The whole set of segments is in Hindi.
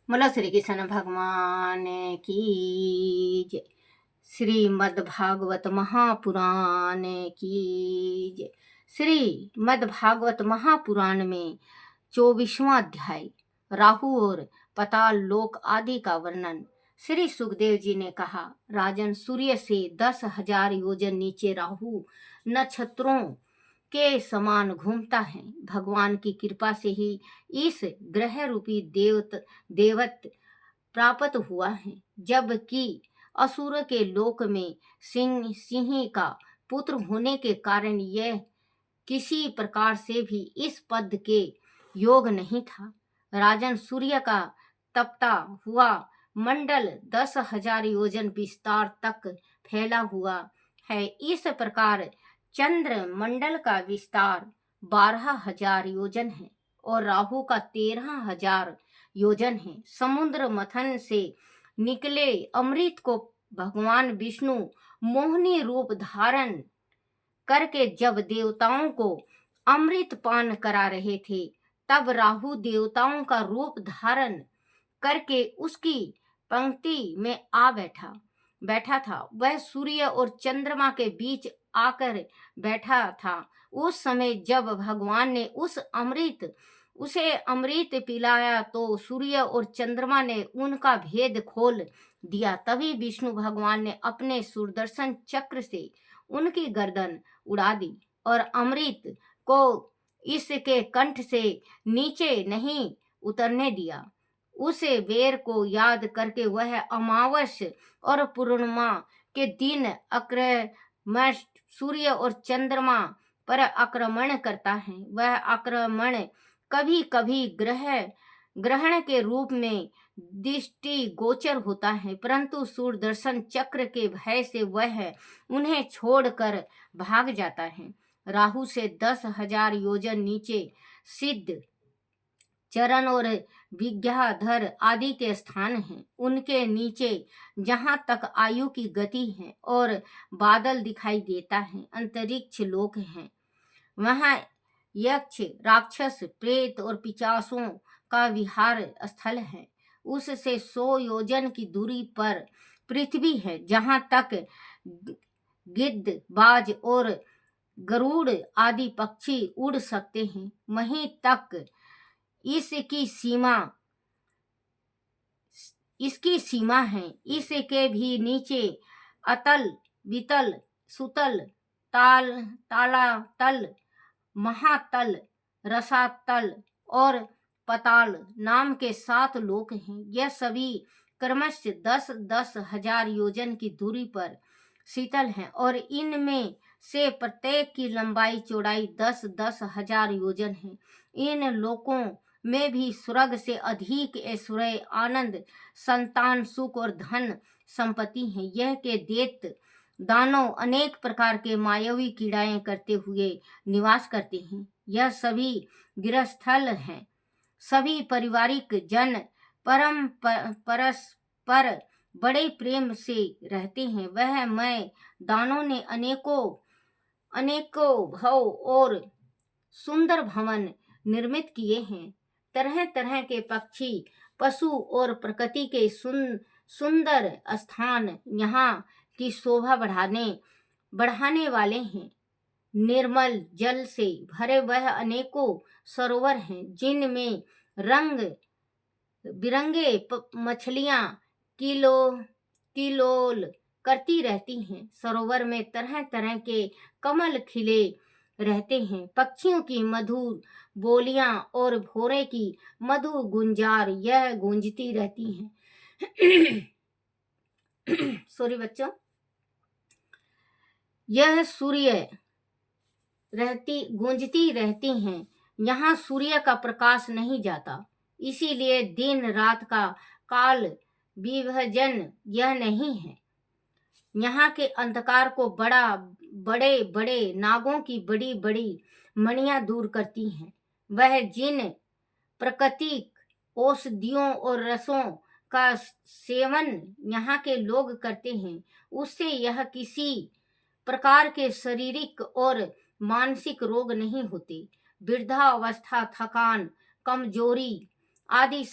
बोलो श्री कृष्ण भगवान की जय। श्रीमद्भागवत महापुराण की जय। श्रीमद्भागवत महापुराण में 24वां अध्याय राहु और पाताल लोक आदि का वर्णन। श्री सुखदेव जी ने कहा, राजन, सूर्य से 10,000 योजन नीचे राहु नक्षत्रों के समान घूमता है। भगवान की कृपा से ही इस ग्रह रूपी देवत्व प्राप्त हुआ है, जबकि असुर के लोक में सिंह का पुत्र होने के कारण यह किसी प्रकार से भी इस पद के योग नहीं था। राजन, सूर्य का तपता हुआ मंडल 10,000 योजन विस्तार तक फैला हुआ है। इस प्रकार चंद्र मंडल का विस्तार 12,000 योजन है और राहु का 13,000 योजन है। समुद्र मंथन से निकले अमृत को भगवान विष्णु मोहिनी रूप धारण करके जब देवताओं को अमृत पान करा रहे थे, तब राहु देवताओं का रूप धारण करके उसकी पंक्ति में आ बैठा था। वह सूर्य और चंद्रमा के बीच आकर बैठा था। उस समय जब भगवान ने उसे अमृत पिलाया तो सूर्य और चंद्रमा ने उनका भेद खोल दिया। तभी विष्णु भगवान ने अपने सुदर्शन चक्र से उनकी गर्दन उड़ा दी और अमृत को इसके कंठ से नीचे नहीं उतरने दिया। उसे बेर को याद करके वह अमावस और पूर्णिमा के दिन आक्रमण सूर्य और चंद्रमा पर आक्रमण करता है। वह आक्रमण कभी कभी ग्रहण के रूप में दृष्टि गोचर होता है, परंतु सुदर्शन चक्र के भय से वह उन्हें छोड़कर भाग जाता है। राहु से 10,000 योजन नीचे सिद्ध, चरण और विद्याधर आदि के स्थान हैं। उनके नीचे जहाँ तक आयु की गति है और बादल दिखाई देता है, अंतरिक्ष लोक है। वहाँ यक्ष, राक्षस, प्रेत और पिशाचों का विहार स्थल है। उससे 100 योजन की दूरी पर पृथ्वी है, जहाँ तक गिद्ध, बाज और गरुड़ आदि पक्षी उड़ सकते हैं। वहीं तक इसकी सीमा है। इसके भी नीचे अतल, वितल, सुतल, तालातल, महातल, रसातल और पताल नाम के 7 लोक हैं। यह सभी क्रमशः 10,000 योजन की दूरी पर शीतल हैं और इनमें से प्रत्येक की लंबाई चौड़ाई 10,000 योजन है। इन लोकों में भी स्वर्ग से अधिक ऐश्वर्य, आनंद, संतान, सुख और धन संपत्ति है। यह के दैत्य दानव अनेक प्रकार के मायावी क्रीड़ाएं करते हुए निवास करते हैं। यह सभी गृहस्थल हैं। सभी पारिवारिक जन परस्पर बड़े प्रेम से रहते हैं। वह मैं दानों ने अनेकों भव और सुंदर भवन निर्मित किए हैं। तरह तरह के पक्षी, पशु और प्रकृति के सुंदर स्थान यहाँ की शोभा बढ़ाने वाले हैं। निर्मल जल से भरे वह अनेकों सरोवर हैं, जिनमें रंग बिरंगे मछलियां किलोल करती रहती हैं। सरोवर में तरह तरह के कमल खिले रहते हैं। पक्षियों की मधुर बोलियां और भोरे की मधु गुंजार यह गूंजती रहती हैं। सॉरी बच्चों, यह गूंजती रहती हैं। यहाँ सूर्य का प्रकाश नहीं जाता, इसीलिए दिन रात का काल विभाजन यह नहीं है। यहाँ के अंधकार को बड़े बड़े नागों की बड़ी बड़ी मणियां दूर करती हैं। वह जिन प्राकृतिक औषधियों और रसों का सेवन यहाँ के लोग करते हैं, उससे यह किसी प्रकार के शारीरिक और मानसिक रोग नहीं होते। वृद्धावस्था, थकान, कमजोरी आदि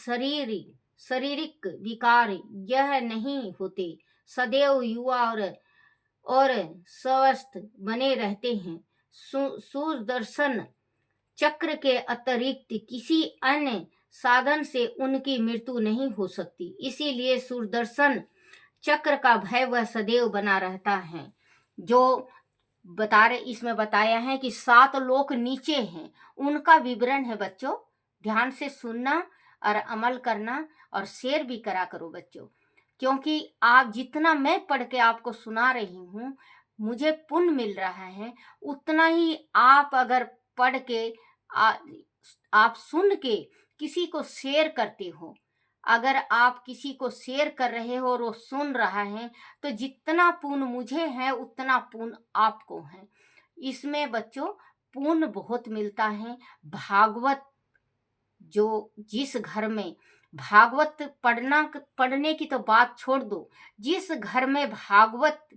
शारीरिक विकार यह नहीं होते, सदैव युवा और स्वस्थ बने रहते हैं। सुदर्शन चक्र के अतिरिक्त किसी अन्य साधन से उनकी मृत्यु नहीं हो सकती, इसीलिए सुदर्शन चक्र का भय वह सदैव बना रहता है। जो बता रहे, इसमें बताया है कि 7 लोक नीचे हैं, उनका विवरण है बच्चों। ध्यान से सुनना और अमल करना और शेयर भी करा करो बच्चों, क्योंकि आप जितना मैं पढ़ के आपको सुना रही हूँ मुझे पुण्य मिल रहा है, उतना ही आप अगर पढ़ के आप सुन के किसी को शेयर करते हो, अगर आप किसी को शेयर कर रहे हो और वो सुन रहा है, तो जितना पुण्य मुझे है उतना पुण्य आपको है। इसमें बच्चों पुण्य बहुत मिलता है। भागवत जो जिस घर में भागवत पढ़ने की तो बात छोड़ दो, जिस घर में भागवत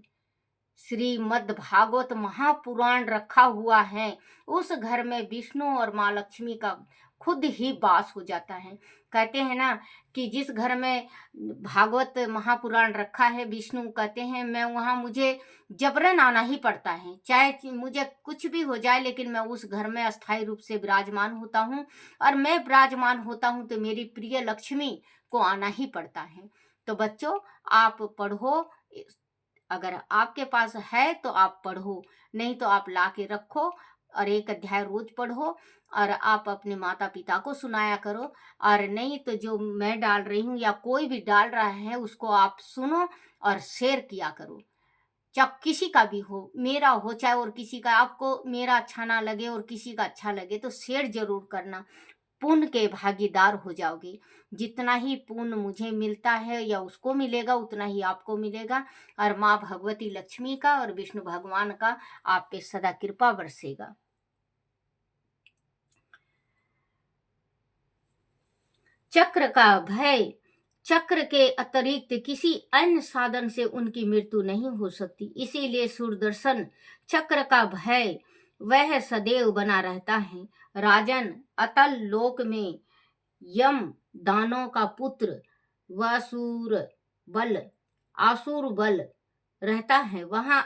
श्रीमद् भागवत महापुराण रखा हुआ है, उस घर में विष्णु और माँ लक्ष्मी का खुद ही वास हो जाता है। कहते हैं ना कि जिस घर में भागवत महापुराण रखा है, विष्णु कहते हैं मैं वहाँ मुझे जबरन आना ही पड़ता है, चाहे मुझे कुछ भी हो जाए, लेकिन मैं उस घर में अस्थायी रूप से विराजमान होता हूँ। और मैं विराजमान होता हूँ तो मेरी प्रिय लक्ष्मी को आना ही पड़ता है। तो बच्चों आप पढ़ो, अगर आपके पास है तो आप पढ़ो, नहीं तो आप ला के रखो और 1 अध्याय रोज पढ़ो और आप अपने माता पिता को सुनाया करो। और नहीं तो जो मैं डाल रही हूँ या कोई भी डाल रहा है उसको आप सुनो और शेयर किया करो, चाहे किसी का भी हो, मेरा हो चाहे और किसी का। आपको मेरा अच्छा ना लगे और किसी का अच्छा लगे तो शेयर जरूर करना, पुण्य के भागीदार हो जाओगे। जितना ही पुण्य मुझे मिलता है या उसको मिलेगा उतना ही आपको मिलेगा, और माँ भगवती लक्ष्मी का और विष्णु भगवान का आप पे सदा कृपा बरसेगा। चक्र का भय, चक्र के अतिरिक्त किसी अन्य साधन से उनकी मृत्यु नहीं हो सकती, इसीलिए सुदर्शन चक्र का भय वह सदैव बना रहता है। राजन, अतल लोक में यम दानों का पुत्र आसुर बल रहता है, वहां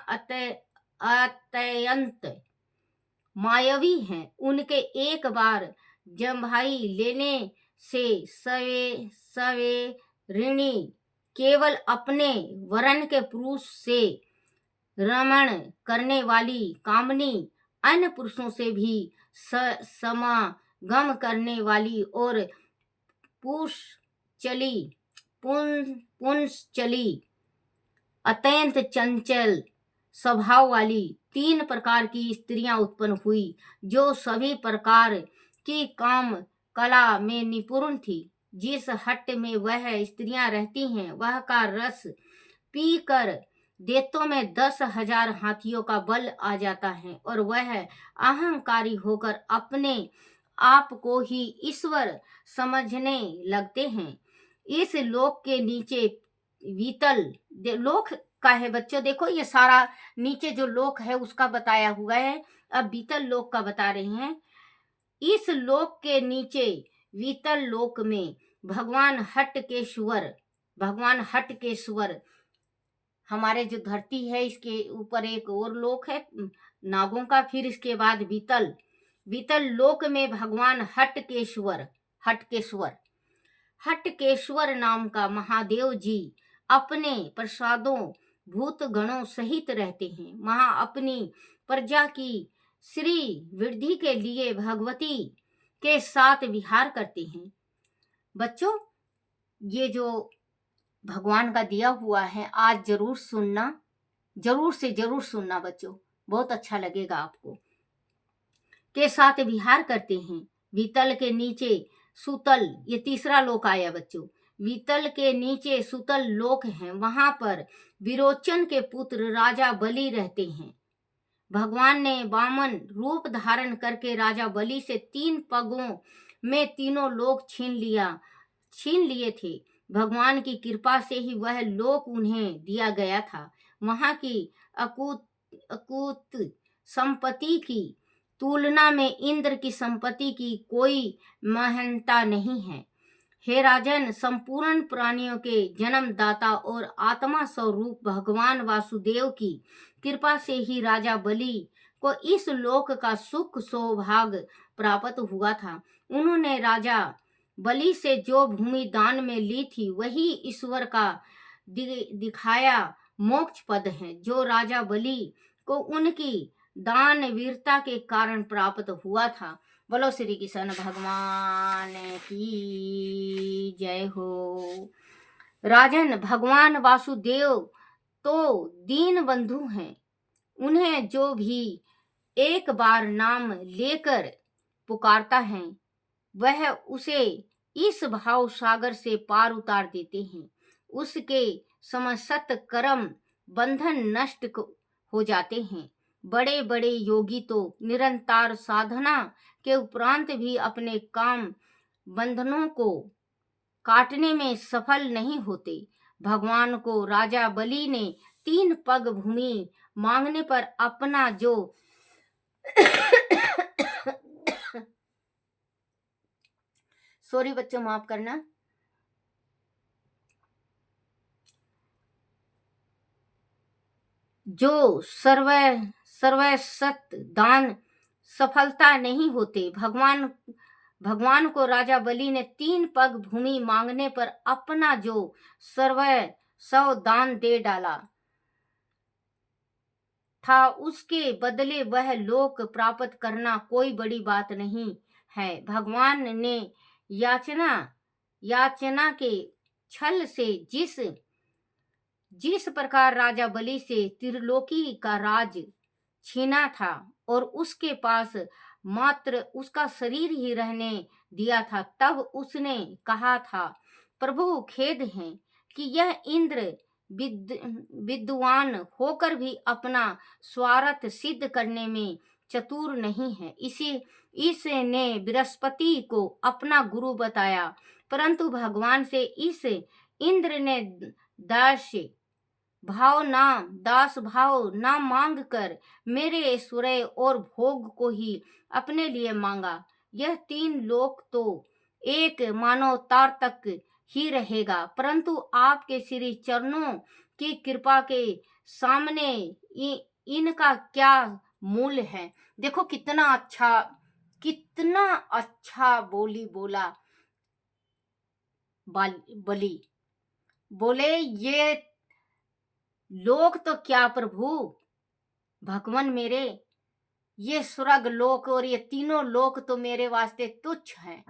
अत्यंत मायावी हैं। उनके एक बार जम्भाई लेने से सवे ऋणी केवल अपने वरण के पुरुष से रमण करने वाली कामनी अन्य पुरुषों से भी समागम करने वाली और पुंसचली अत्यंत चंचल स्वभाव वाली 3 प्रकार की स्त्रियां उत्पन्न हुई, जो सभी प्रकार की काम कला में निपुण थी। जिस हट में वह स्त्रियां रहती हैं, वह का रस पीकर देवताओं में 10,000 हाथियों का बल आ जाता है और वह अहंकारी होकर अपने आप को ही ईश्वर समझने लगते हैं। इस लोक के नीचे वीतल लोक का है बच्चों, देखो ये सारा नीचे जो लोक है उसका बताया हुआ है, अब बीतल लोक का बता रहे हैं। इस लोक के नीचे वीतल लोक में भगवान हट के स्वर हमारे जो धरती है इसके ऊपर एक और लोक है नागों का, फिर इसके बाद बीतल लोक में भगवान हटकेश्वर नाम का महादेव जी अपने प्रसादों भूत गणों सहित रहते हैं। वहां अपनी प्रजा की श्री वृद्धि के लिए भगवती के साथ विहार करते हैं। बच्चों ये जो भगवान का दिया हुआ है आज जरूर सुनना, जरूर से जरूर सुनना बच्चों, बहुत अच्छा लगेगा आपको। के साथ विहार करते हैं। बीतल के नीचे सुतल, ये तीसरा लोक आया बच्चों। बीतल के नीचे सुतल लोक है, वहां पर विरोचन के पुत्र राजा बलि रहते हैं। भगवान ने वामन रूप धारण करके राजा बलि से 3 पगों में तीनों लोक छीन लिए थे। भगवान की कृपा से ही वह लोक उन्हें दिया गया था। वहां की अकूत संपत्ति की तुलना में इंद्र की संपत्ति की कोई महानता नहीं है। हे राजन, संपूर्ण प्राणियों के जन्मदाता और आत्मा स्वरूप भगवान वासुदेव की कृपा से ही राजा बलि को इस लोक का सुख सौभाग्य प्राप्त हुआ था। उन्होंने राजा बलि से जो भूमि दान में ली थी वही ईश्वर का दिखाया मोक्ष पद है, जो राजा बलि को उनकी दान वीरता के कारण प्राप्त हुआ था। बोलो श्री कृष्ण भगवान की जय हो। राजन, भगवान वासुदेव तो दीन बंधु हैं। उन्हें जो भी एक बार नाम लेकर पुकारता है वह उसे इस भाव सागर से पार उतार देते हैं। उसके समस्त कर्म बंधन नष्ट हो जाते हैं। बड़े बड़े योगी तो निरंतर साधना के उपरांत भी अपने काम बंधनों को काटने में सफल नहीं होते। भगवान को राजा बलि ने 3 पग भूमि मांगने पर अपना जो सॉरी बच्चों, माफ करना। जो सर्वसत दान सफलता नहीं होते। भगवान को राजा बलि ने 3 पग भूमि मांगने पर अपना जो सर्वस्व दान दे डाला था, उसके बदले वह लोक प्राप्त करना कोई बड़ी बात नहीं है। भगवान ने याचना के छल से जिस प्रकार राजा बलि से त्रिलोकी का राज छीना था और उसके पास मात्र उसका शरीर ही रहने दिया था, तब उसने कहा था, प्रभु खेद है कि यह इंद्र विद्वान होकर भी अपना स्वार्थ सिद्ध करने में चतुर नहीं है। इसने बृहस्पति को अपना गुरु बताया, परंतु भगवान से इस इंद्र ने दास भाव ना मांग कर मेरे ऐश्वर्य और भोग को ही अपने लिए मांगा। यह 3 लोक तो एक मानवतार तक ही रहेगा, परंतु आपके श्री चरणों की कृपा के सामने इनका क्या मूल्य है। देखो कितना अच्छा बोला बलि। बोले ये लोक तो क्या प्रभु, भगवान मेरे, ये स्वर्ग लोक और ये तीनों लोक तो मेरे वास्ते तुच्छ हैं।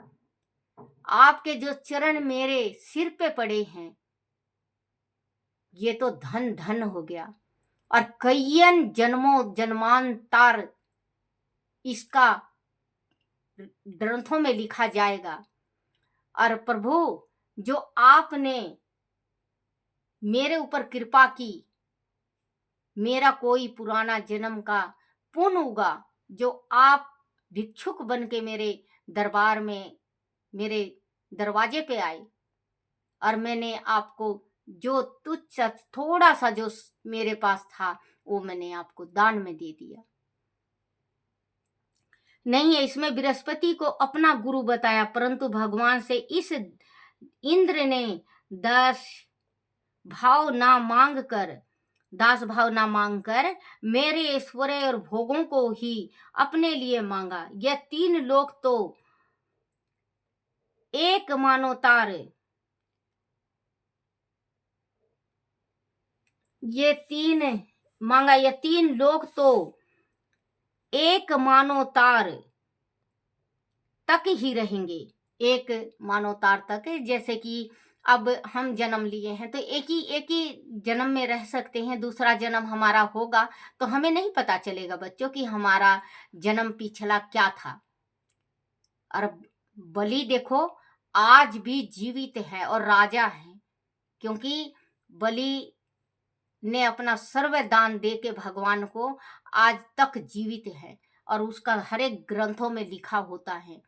आपके जो चरण मेरे सिर पे पड़े हैं ये तो धन धन हो गया, और कईयन जन्मांतर इसका ग्रंथों में लिखा जाएगा। और प्रभु, जो आपने मेरे ऊपर कृपा की, मेरा कोई पुराना जन्म का पुण्य होगा, जो आप भिक्षुक बन के मेरे दरबार में मेरे दरवाजे पे आए और मैंने आपको जो तुच्छ थोड़ा सा जो मेरे पास था वो मैंने आपको दान में दे दिया। नहीं है, इसमें बृहस्पति को अपना गुरु बताया, परंतु भगवान से इस इंद्र ने दास भाव ना मांग कर मेरे ऐश्वर्य और भोगों को ही अपने लिए मांगा। यह 3 लोक तो एक मानोतार, ये 3 लोक तो एक मानोतार तक ही रहेंगे। एक मानोतार तक, जैसे कि अब हम जन्म लिए हैं तो एक ही जन्म में रह सकते हैं, दूसरा जन्म हमारा होगा तो हमें नहीं पता चलेगा बच्चों कि हमारा जन्म पिछला क्या था। और बलि देखो आज भी जीवित है और राजा है, क्योंकि बलि ने अपना सर्व दान दे के भगवान को आज तक जीवित है और उसका हर एक ग्रंथों में लिखा होता है।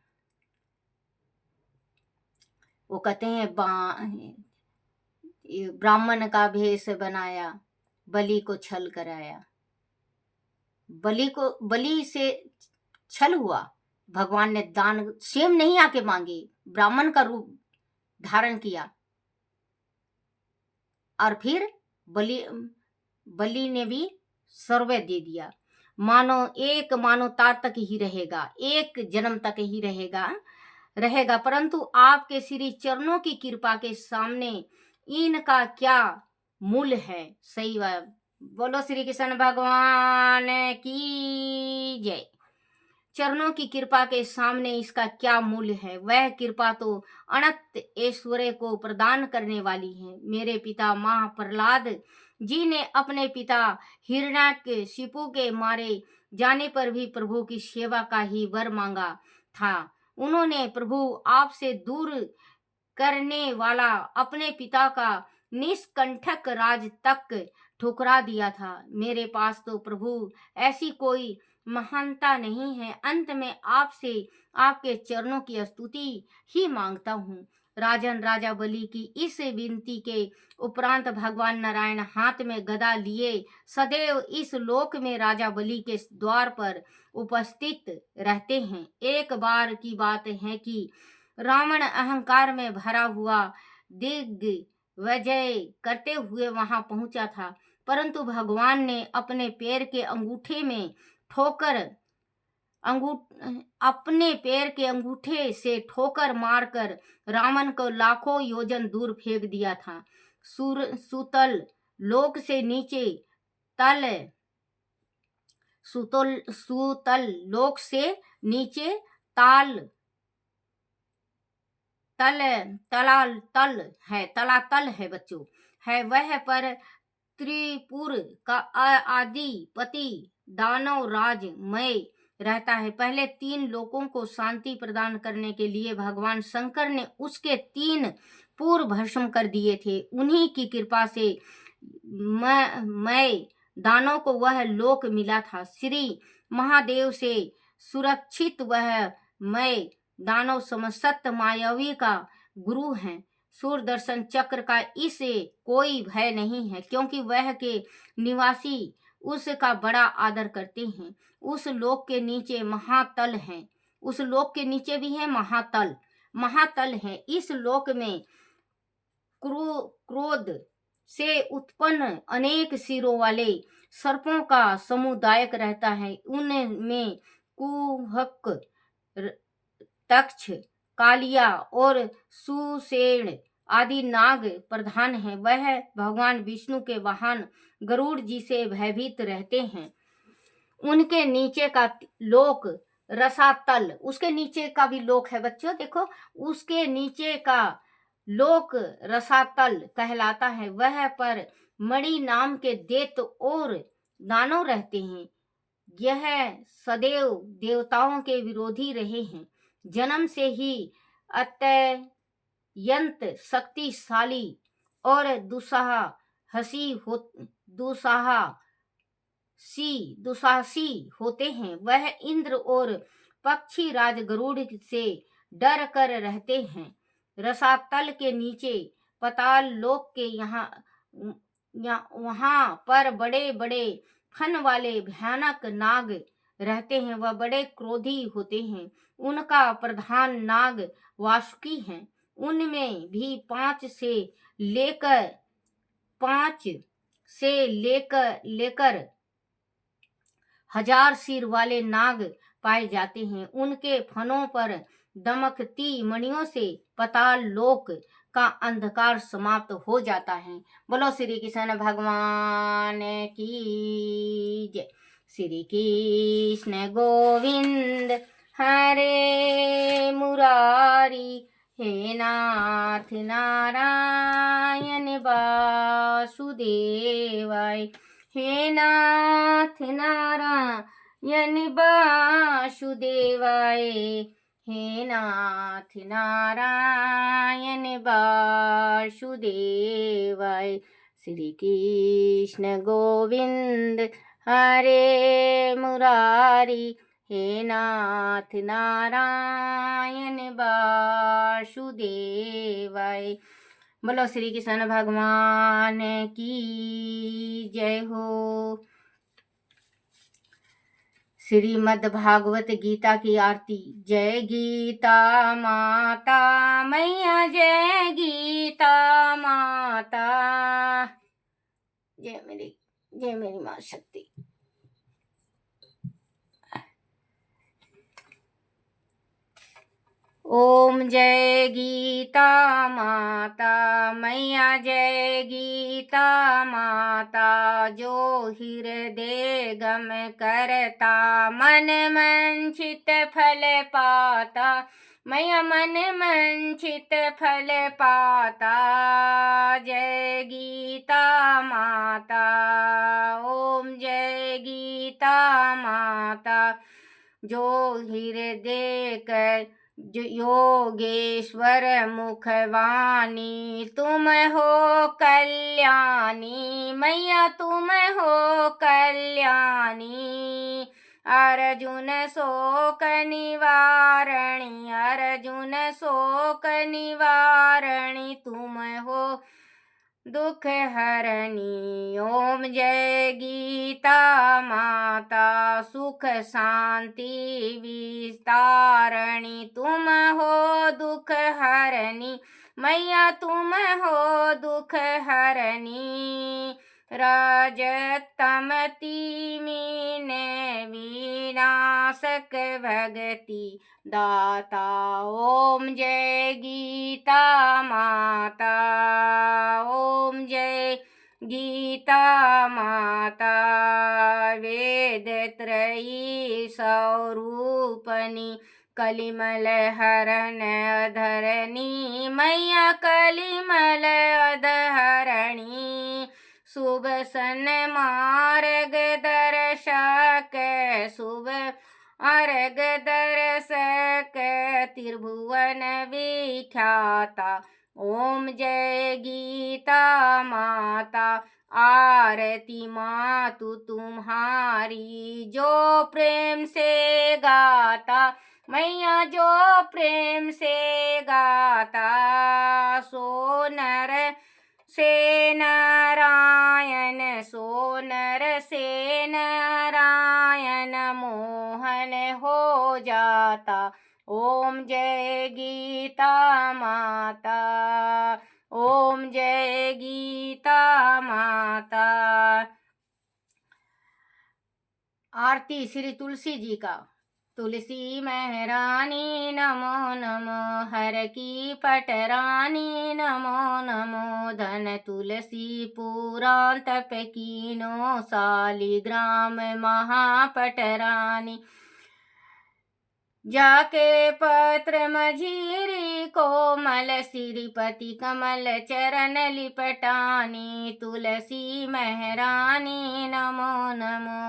वो कहते हैं ब्राह्मण का भेष बनाया, बलि को छल कराया। बलि से छल हुआ, भगवान ने दान सेम नहीं आके मांगे, ब्राह्मण का रूप धारण किया और फिर बलि ने भी सर्वे दे दिया। मानो तार तक ही रहेगा, एक जन्म तक ही रहेगा, परंतु आपके श्री चरणों की कृपा के सामने इनका क्या मूल्य है। सही बात। बोलो श्री कृष्ण भगवान की जय। चरणों की कृपा के सामने इसका क्या मूल्य है। वह कृपा तो अनंत ऐश्वर्य को प्रदान करने वाली है। मेरे पिता महाप्रहलाद जी ने अपने पिता हिरण्याकशिपु के मारे जाने पर भी प्रभु की सेवा का ही वर मांगा था। उन्होंने प्रभु आपसे दूर करने वाला अपने पिता का निष्कंठक राज तक ठुकरा दिया था। मेरे पास तो प्रभु ऐसी कोई महानता नहीं है। अंत में आपसे आपके चरणों की स्तुति ही मांगता हूँ। राजन राजा बलि की इस विनती के उपरांत भगवान नारायण हाथ में गदा लिए सदैव इस लोक में राजा बलि के द्वार पर उपस्थित रहते हैं। एक बार की बात है कि रावण अहंकार में भरा हुआ दिग्विजय करते हुए वहां पहुंचा था, परंतु भगवान ने अपने पैर के अंगूठे से ठोकर मारकर रावण को लाखों योजन दूर फेंक दिया था। सुतल लोक से नीचे तलातल है बच्चों, है वह पर त्रिपुर का आदिपति दानव राज मय रहता है। पहले 3 लोकों को शांति प्रदान करने के लिए भगवान शंकर ने उसके 3 पूर्व भस्म कर दिए थे। उन्हीं की कृपा से मैं दानव को वह लोक मिला था। श्री महादेव से सुरक्षित वह मैं दानव समसत मायावी का गुरु हैं। सूर्यदर्शन चक्र का इसे कोई भय नहीं है, क्योंकि वह के निवासी उसका बड़ा आदर करते हैं। उस लोक के नीचे महातल है, उस लोक के नीचे भी है महातल है। इस लोक में क्रोध से उत्पन्न अनेक सिरों वाले सर्पों का समुदायक रहता है। उनमें कुहक, तक्ष, कालिया और सुषेण आदि नाग प्रधान हैं। वह भगवान विष्णु के वाहन गरुड़ जी से भयभीत रहते हैं। उनके नीचे का लोक रसातल, उसके नीचे का भी लोक है बच्चों, देखो उसके नीचे का लोक रसातल कहलाता है। वह पर मणि नाम के दैत्य और दानव रहते हैं। यह सदैव देवताओं के विरोधी रहे हैं। जन्म से ही अत्यंत शक्तिशाली और दुसाहसी होते हैं। वह इंद्र और पक्षी राज गरुड़ से डर कर रहते हैं। रसातल के नीचे पाताल लोक के वहां पर बड़े बड़े फन वाले भयानक नाग रहते हैं। वह बड़े क्रोधी होते हैं। उनका प्रधान नाग वासुकी है। उनमें भी 5 से लेकर 1000 सिर वाले नाग पाए जाते हैं। उनके फनों पर दमकती मणियों से पाताल लोक का अंधकार समाप्त हो जाता है। बोलो श्री कृष्ण भगवान की जय। श्री कृष्ण गोविंद हरे मुरारी, हे नाथ नारायण वासुदेवाय, हे नाथ नारायण वासुदेवाय, हे नाथ नारायण वासुदेवाय। श्री कृष्ण गोविंद हरे मुरारी, हे नाथ नारायण वासुदेवाय। बोलो श्री कृष्ण भगवान की जय हो। श्रीमद् भागवत गीता की आरती। जय गीता माता मैया, जय गीता माता। जय मेरी माँ शक्ति। ओम जय गीता माता मैया, जय गीता माता। जो हृदय गम करता मन मंचित फल पाता, मैया मन मंचित फल पाता। जय गीता माता। ओम जय गीता माता। जो हृदय कर योगेश्वर मुखवाणी, तुम हो कल्याणी, मैया तुम हो कल्याणी। अर्जुन शोक निवारणी, अर्जुन शोक निवारणी, तुम हो दुख हरणी। ओम जय गीता माता। सुख शांति विस्तारणी, तुम हो दुख हरणी, मैया तुम हो दुख हरणी। रजतम तिमिने विनाशक भगति दाता। ओम जय गीता माता। ओम जय गीता माता। वेद त्रयी स्वरूपनी, कलिमल हरण अधरणी, मैया कलिमल अधरणी। शुभ सन्मार्ग दर्शक, शुभ अर्घ दर्शक, त्रिभुवन विख्याता। ओम जय गीता माता। आरती मातु तुम्हारी, जो प्रेम से गाता, मैया जो प्रेम से गाता। सो नर से नारायण, सो नर से नारायण मोहन हो जाता। ओम जय गीता माता। ओम जय गीता माता। आरती श्री तुलसी जी का। तुलसी महरानी नमो नमो, हर की पटरानी नमो नमो। धन तुलसी पुराण तप कीनो, शालिग्राम महापटरानी। जाके पत्र मझीरी, कोमल श्रीपति कमल चरण लिपटानी। तुलसी महरानी नमो नमो।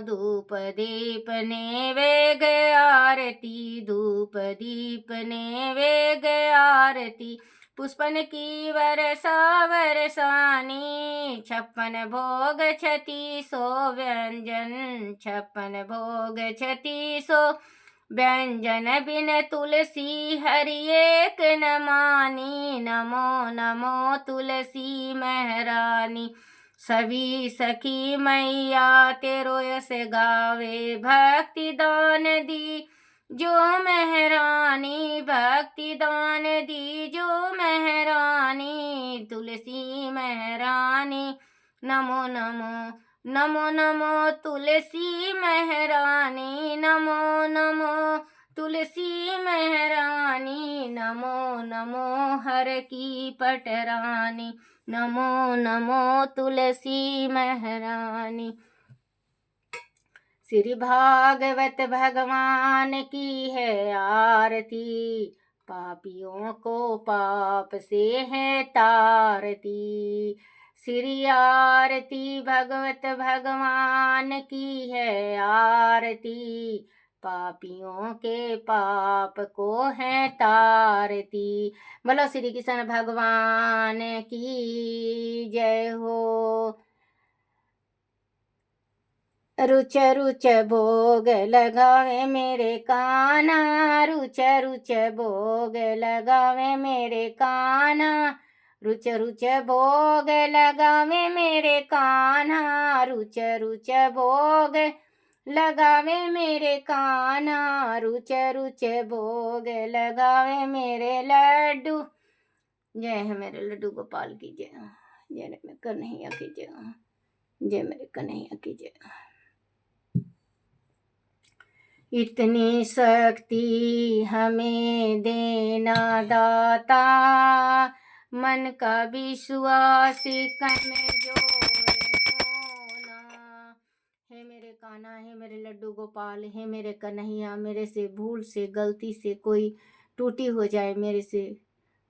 धूप दीप नैवेग आरती, धूप दीप नैवेग आरती। पुष्पन की वर्षा वर्षानी, 56 भोग 3600 व्यंजन, 56 भोग 3600 व्यंजन। बिन तुलसी हरि एक न मानी, नमो नमो तुलसी महरानी। सभी सखी मैया तेरो यस गावे, भक्ति दान दी जो महरानी, भक्ति दान दी जो महरानी। तुलसी महरानी नमो नमो, नमो नमो तुलसी महरानी, नमो नमो तुलसी महरानी। नमो नमो हर की पटरानी, नमो नमो तुलसी महरानी। श्री भागवत भगवान की है आरती, पापियों को पाप से है तारती। श्री आरती भगवत भगवान की है आरती, पापियों के पाप को है तारती। बोलो श्री कृष्ण भगवान की जय हो। रुच रुच भोग लगावे मेरे कान्हा, रुच रुच भोग लगावे मेरे कान्हा। रुच रुच भोग लगावे मेरे कान्हा, रुच रुच भोग लगावे मेरे काना रुच रुच भोग लगावे मेरे लड्डू। जय है मेरे लड्डू गोपाल की जय। जय मेरे कन्हैया की जय। जय मेरे कन्हैया की जय। इतनी शक्ति हमें देना दाता, मन का विश्वास कमजोर होना। हे मेरे कान्हा, हे मेरे लड्डू गोपाल, हे मेरे कन्हैया, मेरे से भूल से गलती से कोई टूटी हो जाए मेरे से,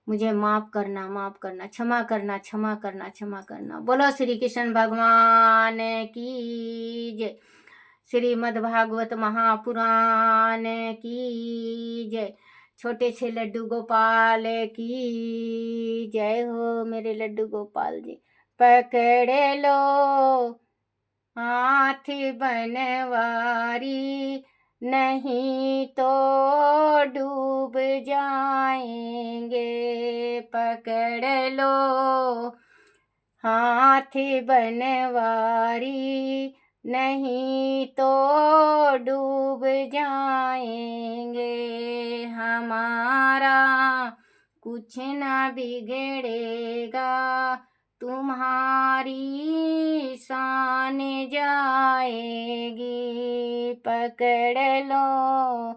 मुझे माफ करना, माफ करना, क्षमा करना, क्षमा करना, क्षमा करना। बोलो श्री कृष्ण भगवान की जय। श्रीमद् भागवत महापुराण की जय। छोटे से लड्डू गोपाल की जय हो मेरे लड्डू गोपाल जी। पकड़ लो हाथ बनवारी, नहीं तो डूब जाएंगे। पकड़ लो हाथ बनवारी, नहीं तो डूब जाएंगे। हमारा कुछ ना बिगड़ेगा, तुम्हारी शान जाएगी। पकड़ लो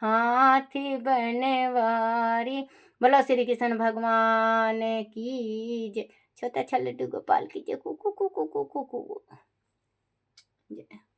हाथ बनवारी। बोलो श्री कृष्ण भगवान की जय। छोटा अच्छा लड्डू गोपाल की जय। कुकू कुकू कुकू कुकू जय।